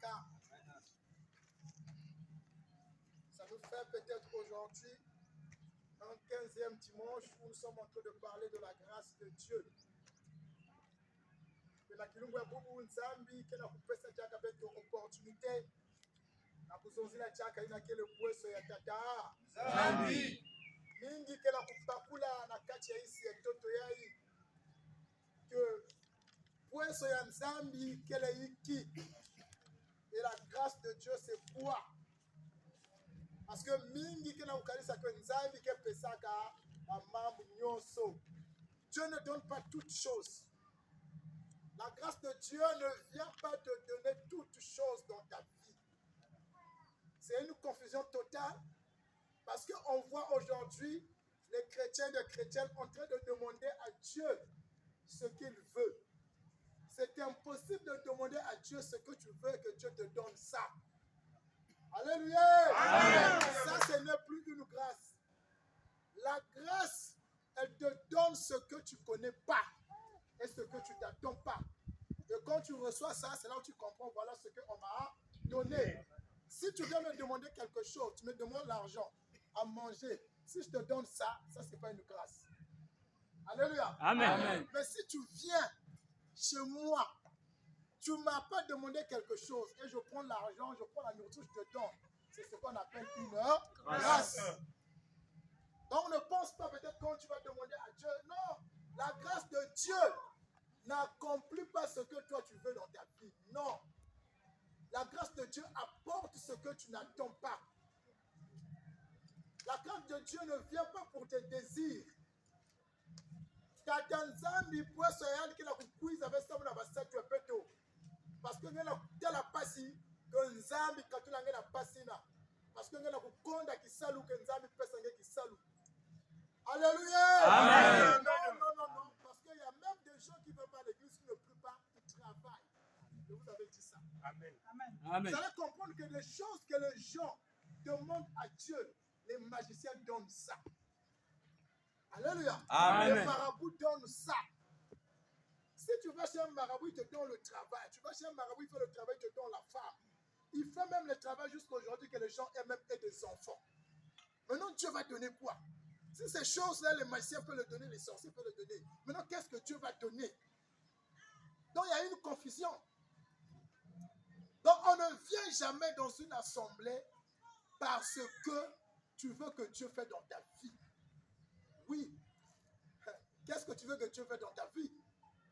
Pesaka. Ça nous fait peut-être aujourd'hui un 15e dimanche où nous sommes en train de parler de la grâce de Dieu. Que la kilungu ya bubu nzambi kena kupesa chaka beto opportunité na kuzonzila chaka ina kele pweso ya tata nzambi mingi kena kupakula na kati ya isi ya toto yai que pweso ya nzambi kele iki. Et la grâce de Dieu c'est quoi? Parce que mingi kena ukanisa que nzambi ke pesaka mamambu nyonso. Dieu ne donne pas toutes choses. La grâce de Dieu ne vient pas te donner toutes choses dans ta vie. C'est une confusion totale parce qu'on voit aujourd'hui les chrétiens et les chrétiennes en train de demander à Dieu ce qu'il veut. C'est impossible de demander à Dieu ce que tu veux et que Dieu te donne ça. Alléluia! Amen. Ça, ce n'est plus une grâce. La grâce, elle te donne ce que tu ne connais pas et ce que tu n'attends pas. Et quand tu reçois ça, c'est là où tu comprends, voilà ce qu'on m'a donné. Si tu viens me demander quelque chose, tu me demandes l'argent à manger. Si je te donne ça, ça, ce n'est pas une grâce. Alléluia. Amen. Mais si tu viens chez moi, tu ne m'as pas demandé quelque chose et je prends l'argent, je prends la nourriture, je te donne. C'est ce qu'on appelle une grâce. Donc ne pense pas peut-être quand tu vas demander à Dieu. Non, la grâce de Dieu n'accomplit pas ce que toi tu veux dans ta vie. Non. La grâce de Dieu apporte ce que tu n'attends pas. La grâce de Dieu ne vient pas pour tes désirs. Katanzambi pour ce yal qui la kukuiza avec ça na basatu peto. Parce que ngela tela pasi que nzambi katuna ngela pasina. Parce que ngela kukonda kisalu que nzambi pesa ngela kisalu. Alléluia. Amen. Non. Parce qu'il y a même des gens qui ne vont pas à l'église, qui ne prient pas, qui travaillent. Je vous avais dit ça. Amen. Vous allez comprendre que les choses que les gens demandent à Dieu, les magiciens donnent ça. Alléluia. Amen. Les marabouts donnent ça. Si tu vas chez un marabout, il te donne le travail. Tu vas chez un marabout, il fait le travail, il te donne la femme. Il fait même le travail jusqu'à aujourd'hui que les gens aient même des enfants. Maintenant, Dieu va donner quoi? Si ces choses-là, les magiciens peuvent le donner, les sorciers peuvent le donner. Maintenant, qu'est-ce que Dieu va donner? Donc, il y a une confusion. Donc, on ne vient jamais dans une assemblée parce que tu veux que Dieu fasse dans ta vie. Oui. Qu'est-ce que tu veux que Dieu fasse dans ta vie?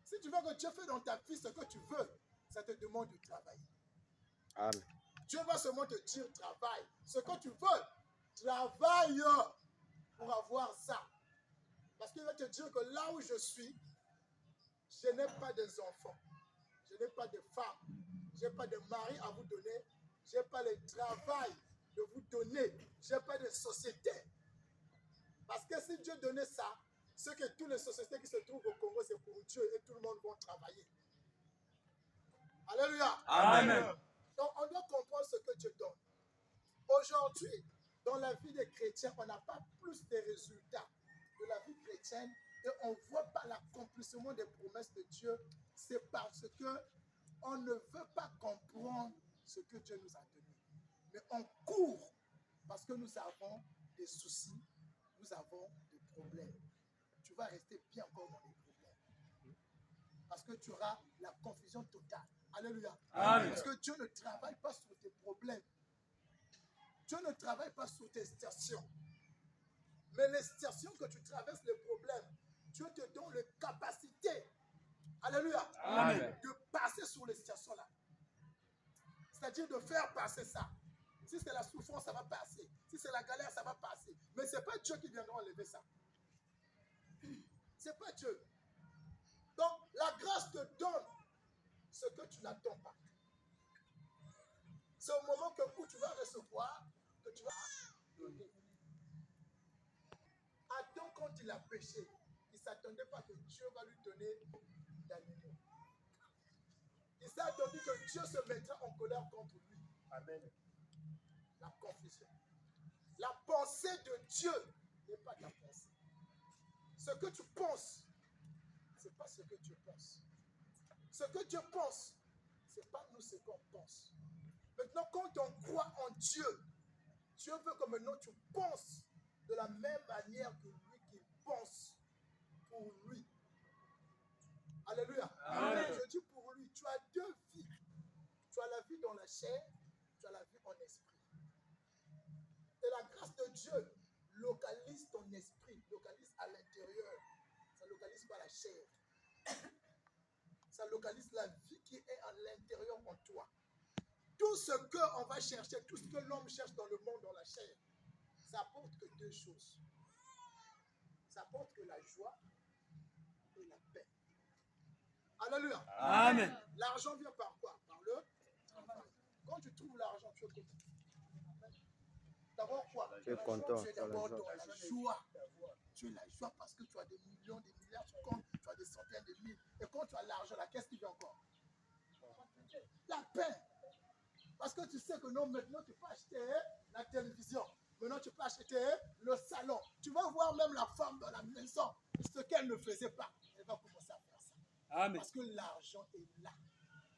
Si tu veux que Dieu fasse dans ta vie ce que tu veux, ça te demande de travailler. Amen. Dieu va seulement te dire travaille. Ce que tu veux, travaille pour avoir ça. Parce qu'il va te dire que là où je suis, je n'ai pas des enfants. Je n'ai pas de femmes. Je n'ai pas de mari à vous donner. Je n'ai pas le travail de vous donner. Je n'ai pas de société. Parce que si Dieu donnait ça, c'est que toutes les sociétés qui se trouvent au Congo, c'est pour Dieu et tout le monde va travailler. Alléluia. Amen. Donc on doit comprendre ce que Dieu donne. Aujourd'hui, dans la vie des chrétiens, on n'a pas plus de résultats de la vie chrétienne et on ne voit pas l'accomplissement des promesses de Dieu. C'est parce que on ne veut pas comprendre ce que Dieu nous a donné. Mais on court parce que nous avons des soucis, nous avons des problèmes. Tu vas rester bien encore dans les problèmes. Parce que tu auras la confusion totale. Alléluia. Amen. Parce que Dieu ne travaille pas sur tes problèmes. Dieu ne travaille pas sur tes stations. Mais les stations que tu traverses, les problèmes, Dieu te donne les capacités. Alléluia. Amen. De passer sur les stations-là. C'est-à-dire de faire passer ça. Si c'est la souffrance, ça va passer. Si c'est la galère, ça va passer. Mais ce n'est pas Dieu qui viendra enlever ça. Ce n'est pas Dieu. Donc, la grâce te donne ce que tu n'attends pas. C'est au moment où tu vas recevoir que tu vas donner. Adam, quand il a péché, il ne s'attendait pas que Dieu va lui donner d'animaux. Il s'est attendu que Dieu se mettra en colère contre lui. Amen. La confusion. La pensée de Dieu n'est pas ta pensée. Ce que tu penses, ce n'est pas ce que Dieu pense. Ce que Dieu pense, ce Ce n'est pas nous ce qu'on pense. Maintenant, quand on croit en Dieu, Dieu veut que maintenant tu penses de la même manière que lui qu'il pense pour lui. Alléluia. Amen. Je dis pour lui, tu as deux vies. Tu as la vie dans la chair, tu as la vie en esprit. Et la grâce de Dieu localise ton esprit, localise à l'intérieur. Ça ne localise pas la chair. Ça localise la vie qui est à l'intérieur en toi. Tout ce qu'on va chercher, tout ce que l'homme cherche dans le monde, dans la chair, ça apporte que deux choses. Ça apporte que la joie et la paix. Alléluia. Amen. L'argent vient par quoi? Par le travail. Quand tu trouves l'argent, tu es content. D'abord quoi? Tu es content, Tu es tu as la d'abord joie. dans la joie. Tu es la joie parce que tu as des millions, des milliards, tu comptes, tu as des centaines de mille. Et quand tu as l'argent là, qu'est-ce qui vient encore? La paix. Parce que tu sais que non, maintenant tu peux acheter la télévision. Maintenant tu peux acheter le salon. Tu vas voir même la femme dans la maison. Ce qu'elle ne faisait pas. Elle va commencer à faire ça. Amen. Parce que l'argent est là.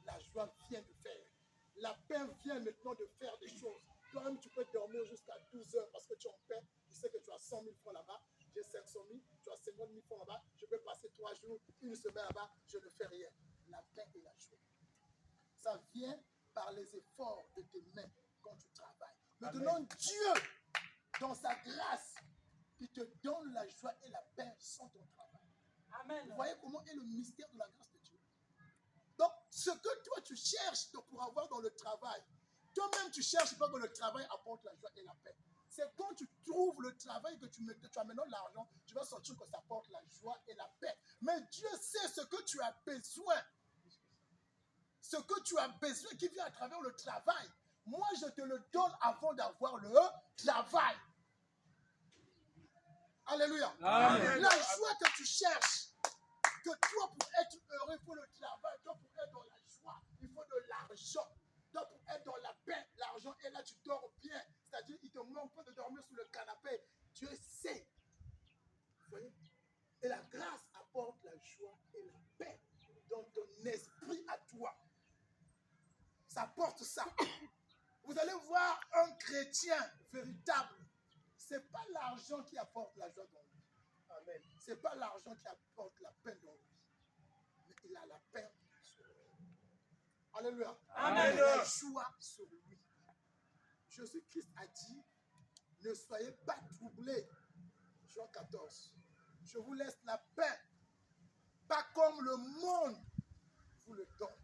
La joie vient de faire. La paix vient maintenant de faire des choses. Toi-même, tu peux dormir jusqu'à 12 heures parce que tu es en paix. Tu sais que tu as 100 000 francs là-bas. J'ai 500 000. Tu as 50 000 francs là-bas. Je peux passer 3 jours, une semaine là-bas. Je ne fais rien. La paix et la joie. Ça vient par les efforts de tes mains quand tu travailles. Maintenant, Amen. Dieu, dans sa grâce, il te donne la joie et la paix sans ton travail. Amen. Vous voyez comment est le mystère de la grâce de Dieu. Donc, ce que toi tu cherches pour avoir dans le travail, toi-même tu cherches pas que le travail apporte la joie et la paix. C'est quand tu trouves le travail que tu as maintenant l'argent, tu vas sentir que ça apporte la joie et la paix. Mais Dieu sait ce que tu as besoin. Ce que tu as besoin qui vient à travers le travail. Moi, je te le donne avant d'avoir le travail. Alléluia. Amen. La joie que tu cherches, que toi, pour être heureux, il faut le travail. Toi, pour être dans la joie, il faut de l'argent. Toi, pour être dans la paix, l'argent est là, tu dors bien. C'est-à-dire, il te manque pas de dormir sur le canapé. Dieu sait. Vous voyez? Et la grâce apporte la joie et la paix dans ton esprit à toi. Ça apporte ça. Vous allez voir un chrétien véritable. Ce n'est pas l'argent qui apporte la joie dans lui. Amen. Ce n'est pas l'argent qui apporte la paix dans lui. Mais il a la paix sur lui. Alléluia. Amen. Il a la joie sur lui. Jésus-Christ a dit, ne soyez pas troublés. Jean 14. Je vous laisse la paix. Pas comme le monde vous le donne.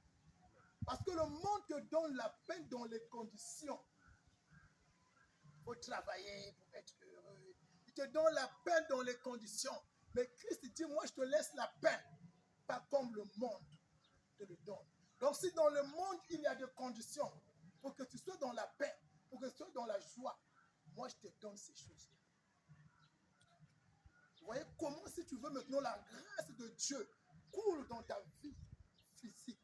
Parce que le monde te donne la paix dans les conditions. Il faut travailler pour être heureux. Il te donne la paix dans les conditions. Mais Christ dit, moi je te laisse la paix. Pas comme le monde te le donne. Donc si dans le monde il y a des conditions pour que tu sois dans la paix, pour que tu sois dans la joie, moi je te donne ces choses-là. Vous voyez comment si tu veux maintenant la grâce de Dieu coule dans ta vie physique.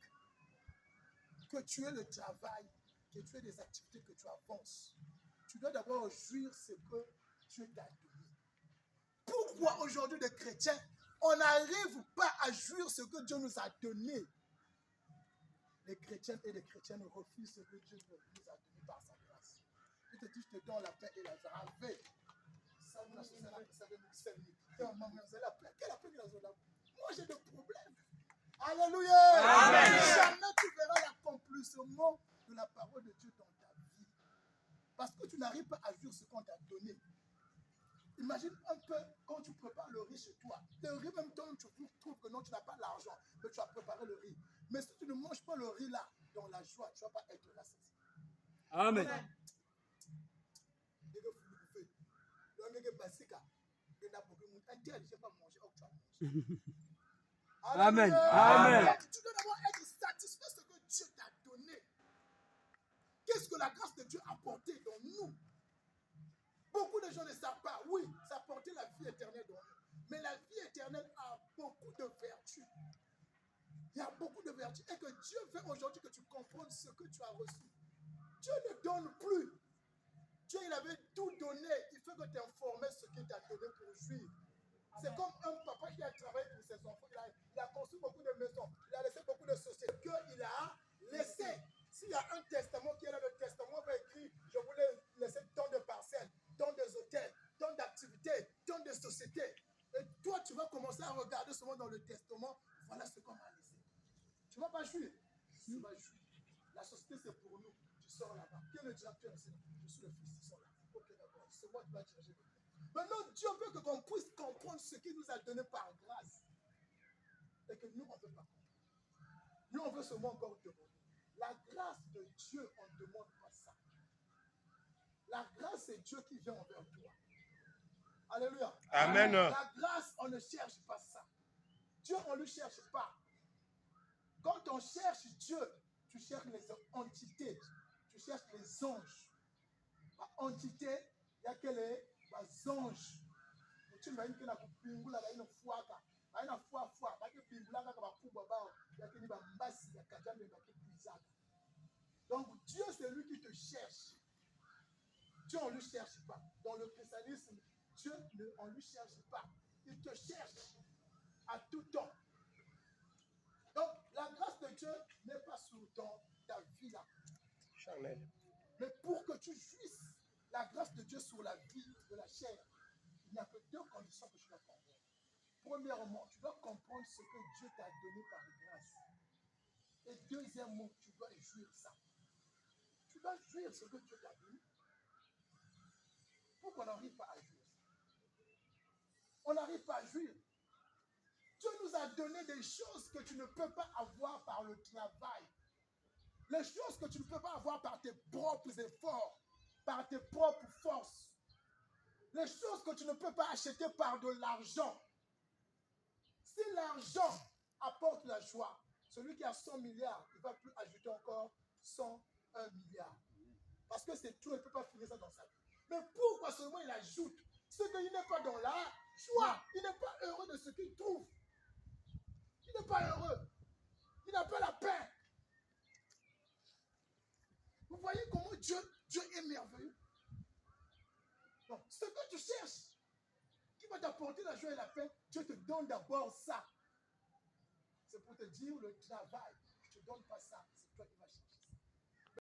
Que tu aies le travail, que tu aies des activités, que tu avances. Tu dois d'abord jouir ce que Dieu t'a donné. Pourquoi aujourd'hui les chrétiens, on n'arrive pas à jouir ce que Dieu nous a donné? Les chrétiens et les chrétiennes refusent ce que Dieu nous a donné par sa grâce. Il te dit, je te donne la paix et la joie. Quelle paix et la joie? Moi j'ai des problèmes. Alléluia. Amen. Jamais tu verras l'accomplissement de la parole de Dieu dans ta vie. Parce que tu n'arrives pas à vivre ce qu'on t'a donné. Imagine un peu quand tu prépares le riz chez toi. Le riz, même toi, tu trouves que non, tu n'as pas l'argent, mais tu as préparé le riz. Mais si tu ne manges pas le riz là, dans la joie, tu ne vas pas être rassasié. Amen. Amen. Amen. Donc, tu dois d'abord être satisfait de ce que Dieu t'a donné. Qu'est-ce que la grâce de Dieu a apporté dans nous? Beaucoup de gens ne savent pas. Oui, ça a apporté la vie éternelle dans nous. Mais la vie éternelle a beaucoup de vertus. Il y a beaucoup de vertus. Et que Dieu veut aujourd'hui que tu comprennes ce que tu as reçu. Dieu ne donne plus. Dieu, il avait tout donné. Il faut que tu informes ce qu'il t'a donné pour jouir. C'est comme un papa qui a travaillé pour ses enfants. Il a construit beaucoup de maisons. Il a laissé beaucoup de sociétés. Il a laissez. S'il y a un testament qui est là, le testament va écrire, je voulais laisser tant de parcelles, tant des hôtels, tant d'activités, tant de sociétés. Et toi, tu vas commencer à regarder seulement dans le testament, voilà ce qu'on m'a laissé. Tu ne vas pas jouir. Tu vas jouir. La société, c'est pour nous. Tu sors là-bas. Qui est le directeur ici? Je suis le fils, ils sont là. Ok, d'accord. C'est moi qui vais diriger. Maintenant, Dieu veut qu'on puisse comprendre ce qu'il nous a donné par grâce. Et que nous, on ne veut pas comprendre. Nous, on veut seulement encore demander. La grâce de Dieu, on ne demande pas ça. La grâce, c'est Dieu qui vient envers toi. Alléluia. Amen. La grâce, on ne cherche pas ça. Dieu, on ne le cherche pas. Quand on cherche Dieu, tu cherches les entités, tu cherches les anges. La entité, il y a que les anges. Tu m'as dit que la pingula va une fois, va une fois, va que pingula va kuba ba, il y a que ni ba mbasi, il y a kajame va que bizarre. Donc Dieu c'est lui qui te cherche. Dieu on ne le cherche pas. Dans le christianisme, Dieu on ne le cherche pas. Il te cherche à tout temps. Donc la grâce de Dieu n'est pas sur ta vie là. Charnel. Mais pour que tu jouisses la grâce de Dieu sur la vie de la chair, il n'y a que deux conditions que tu dois comprendre. Premièrement, tu dois comprendre ce que Dieu t'a donné par grâce. Et deuxièmement, tu dois jouir ça. Tu dois jouir ce que Dieu t'a donné. Pourquoi on n'arrive pas à jouir? On n'arrive pas à jouir. Dieu nous a donné des choses que tu ne peux pas avoir par le travail. Les choses que tu ne peux pas avoir par tes propres efforts, par tes propres forces. Les choses que tu ne peux pas acheter par de l'argent. Si l'argent apporte la joie, celui qui a 100 milliards, il ne va plus ajouter encore 101 milliards. Parce que c'est tout, il ne peut pas finir ça dans sa vie. Mais pourquoi seulement il ajoute? C'est qu'il n'est pas dans la joie. Il n'est pas heureux de ce qu'il trouve. Il n'est pas heureux. Il n'a pas la paix. Vous voyez comment Dieu est merveilleux. Donc, ce que tu cherches, qui va t'apporter la joie et la paix, Dieu te donne d'abord ça. C'est pour te dire le travail. Je ne te donne pas ça, c'est toi qui vas chercher.